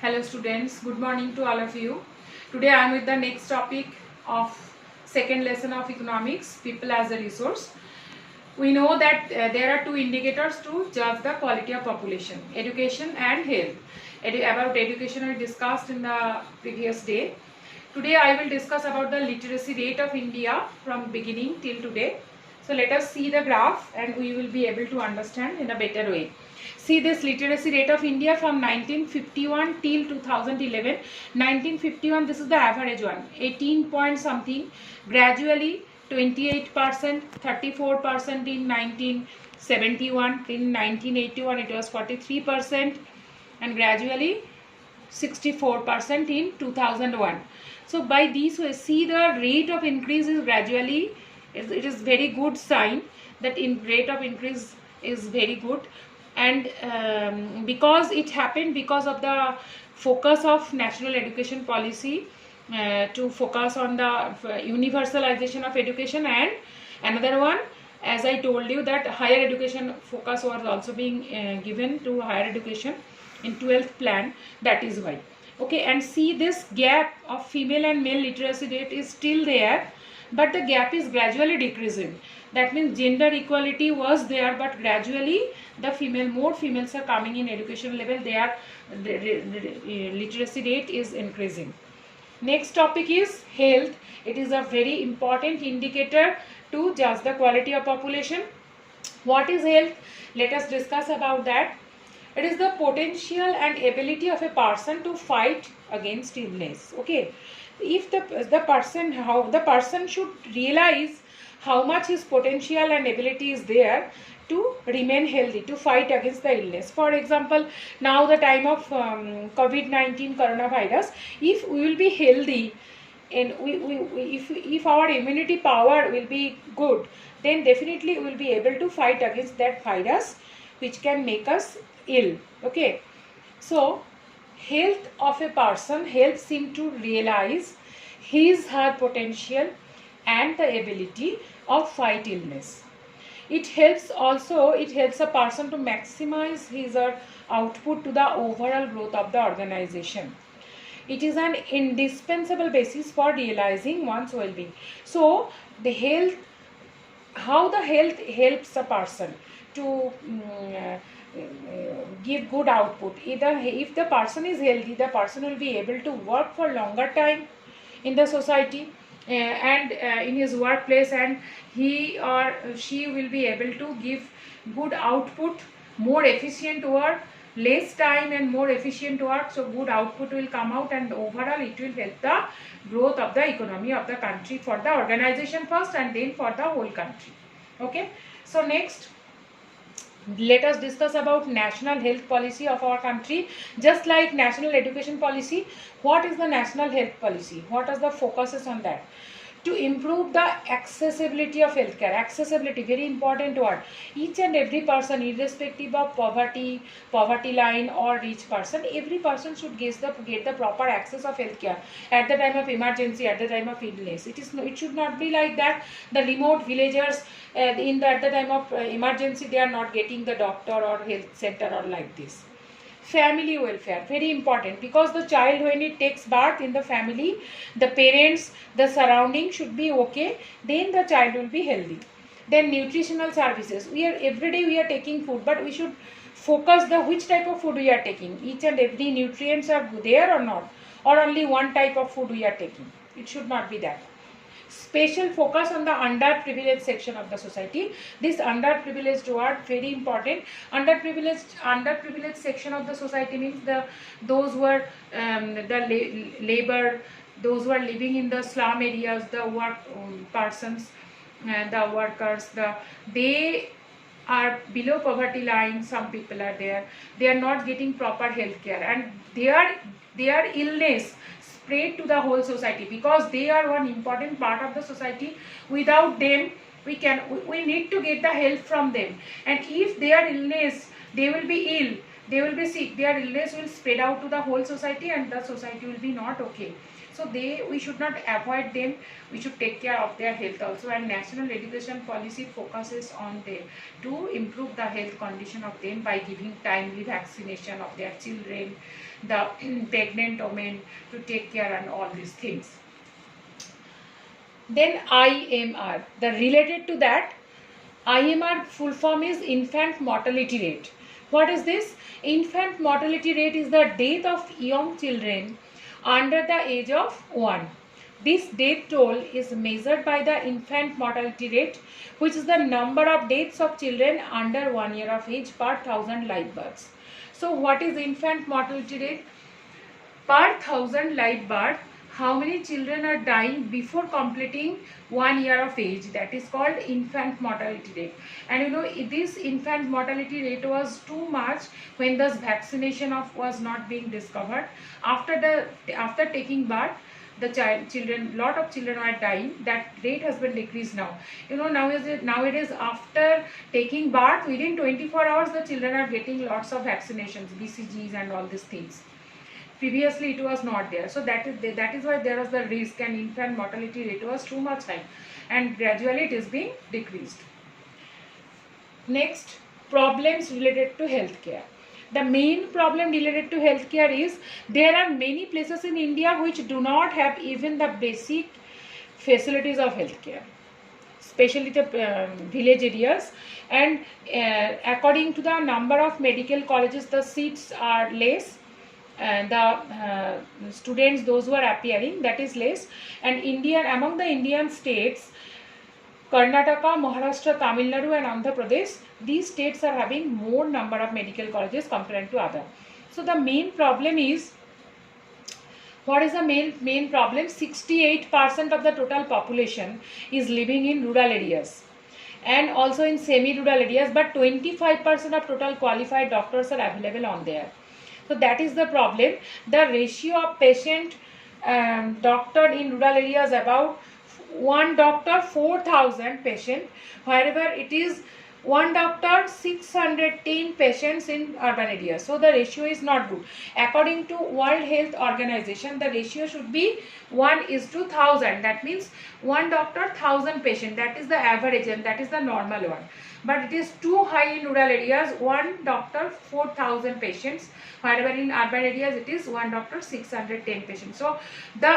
Hello students, good morning to all of you. Today I am with the next topic of second lesson of economics, people as a resource. We know that there are two indicators to judge the quality of population, education and health. About education we discussed in the previous day. Today I will discuss about the literacy rate of India from beginning till today. So let us see the graph and we will be able to understand in a better way. See this literacy rate of India from 1951 till 2011. 1951, this is the average one, 18 point something, gradually 28%, 34% in 1971, in 1981 it was 43%, and gradually 64% in 2001. So by these ways, see the rate of increase is gradually, it is very good sign that in rate of increase is very good. And because it happened because of the focus of national education policy, to focus on the universalization of education, and another one, as I told you, that higher education focus was also being given to higher education in 12th plan. That is why. Okay, and see this gap of female and male literacy rate is still there, but the gap is gradually decreasing. That means gender equality was there, but gradually the more females are coming in education level, the literacy rate is increasing. Next topic is health. It is a very important indicator to judge the quality of population. What is health? Let us discuss about that. It is the potential and ability of a person to fight against illness. Okay, if the person should realize how much his potential and ability is there to remain healthy, to fight against the illness. For example, now the time of COVID-19 coronavirus, if we will be healthy and if our immunity power will be good, then definitely we will be able to fight against that virus which can make us ill. Okay, so health of a person helps him to realize her potential and the ability of fight illness. It helps a person to maximize his or output to the overall growth of the organization. It is an indispensable basis for realizing one's well-being. So the health, how the health helps a person to give good output. Either if the person is healthy, the person will be able to work for longer time in the society and in his workplace, and he or she will be able to give good output, more efficient work, less time and more efficient work. So good output will come out, and overall it will help the growth of the economy of the country, for the organization first and then for the whole country. Okay, so next let us discuss about national health policy of our country. Just like national education policy, what is the national health policy? What are the focuses on that? To improve the accessibility of healthcare. Accessibility, very important word. Each and every person, irrespective of poverty line or rich person, every person should get the proper access of healthcare at the time of emergency, at the time of illness. It should not be like that the remote villagers at the time of emergency they are not getting the doctor or health center or like this. Family welfare, very important, because the child, when it takes birth in the family, the parents, the surrounding should be okay, then the child will be healthy. Then nutritional services, every day we are taking food, but we should focus the which type of food we are taking. Each and every nutrients are there or not, or only one type of food we are taking. It should not be that. Special focus on the underprivileged section of the society. This underprivileged word, very important. Underprivileged section of the society means those who are labor, those who are living in the slum areas, the work persons, the workers, they are below poverty line. Some people are there, they are not getting proper health care, and their illness spread to the whole society, because they are one important part of the society. Without them we need to get the help from them, and if their illness, they will be ill, they will be sick, their illness will spread out to the whole society and the society will be not okay. So we should not avoid them, we should take care of their health also. And national education policy focuses on them to improve the health condition of them by giving timely vaccination of their children, the pregnant women, to take care and all these things. Then IMR, the related to that, IMR full form is infant mortality rate. What is this? Infant mortality rate is the death of young children under the age of 1. This death toll is measured by the infant mortality rate, which is the number of deaths of children under 1 year of age per 1000 live births. So what is infant mortality rate? Per 1000 live birth, how many children are dying before completing 1 year of age? That is called infant mortality rate. And you know, this infant mortality rate was too much when this vaccination was not being discovered. After taking birth, lot of children are dying. That rate has been decreased now. You know, nowadays after taking birth, within 24 hours the children are getting lots of vaccinations, BCGs and all these things. Previously it was not there. So that is why there was the risk, and infant mortality rate was too much high, and gradually it is being decreased. Next, problems related to healthcare. The main problem related to healthcare is there are many places in India which do not have even the basic facilities of healthcare, especially the village areas. And according to the number of medical colleges, the seats are less, and the students, those who are appearing, that is less. And among the Indian states, Karnataka, Maharashtra, Tamil Nadu and Andhra Pradesh, these states are having more number of medical colleges compared to other. So the main problem is, what is the main problem? 68% of the total population is living in rural areas and also in semi-rural areas, but 25% of total qualified doctors are available on there. So that is the problem. The ratio of patient doctor in rural areas about 1 doctor 4,000 patient, wherever it is 1 doctor 610 patients in urban areas. So the ratio is not good. According to World Health Organization, the ratio should be 1:1000. That means 1 doctor 1000 patient. That is the average and that is the normal one. But it is too high in rural areas, 1 doctor 4,000 patients, wherever in urban areas it is 1 doctor 610 patients. So the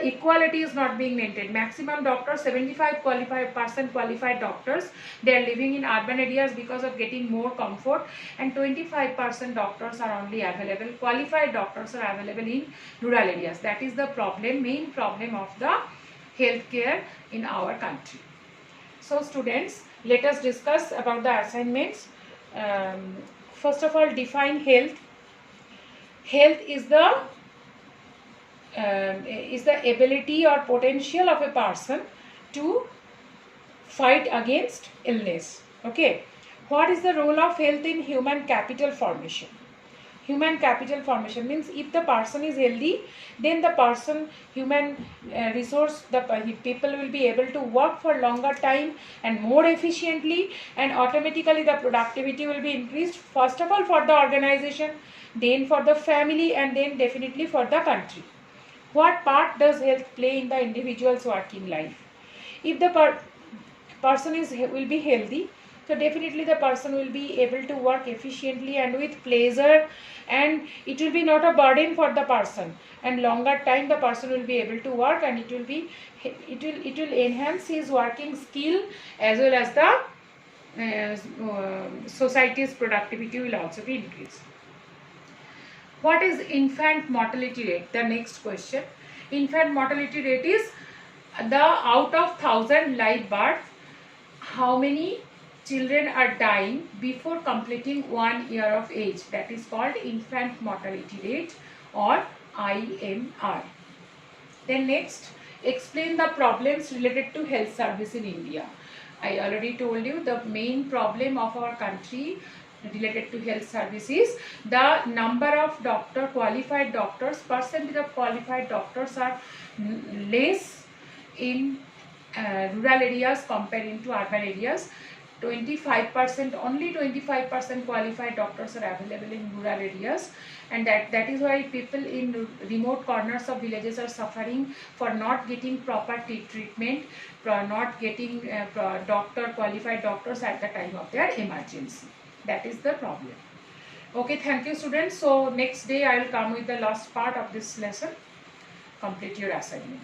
equality is not being maintained. Maximum doctors, 75% qualified doctors, they are living in urban areas because of getting more comfort, and 25% doctors are only available, qualified doctors are available in rural areas. That is the problem, main problem of the healthcare in our country. So students, let us discuss about the assignments. First of all, define health. Health is the ability or potential of a person to fight against illness. Okay. What is the role of health in human capital formation? Human capital formation means if the person is healthy, then the person, human resource, the people will be able to work for longer time and more efficiently, and automatically the productivity will be increased, first of all for the organization, then for the family, and then definitely for the country. What part does health play in the individual's working life? If the person will be healthy, so definitely the person will be able to work efficiently and with pleasure, and it will be not a burden for the person, and longer time the person will be able to work, and it will enhance his working skill, as well as the society's productivity will also be increased. What is infant mortality rate? The next question. Infant mortality rate is the out of 1000 live births, how many children are dying before completing 1 year of age. That is called infant mortality rate, or IMR. Then next, explain the problems related to health service in India. I already told you the main problem of our country related to health services, the number of qualified doctors, percentage of qualified doctors are less in rural areas comparing to urban areas. 25%, only 25% qualified doctors are available in rural areas, and that is why people in remote corners of villages are suffering for not getting proper treatment, for not getting qualified doctors at the time of their emergency. That is the problem. Okay, thank you students. So next day I will come with the last part of this lesson. Complete your assignment.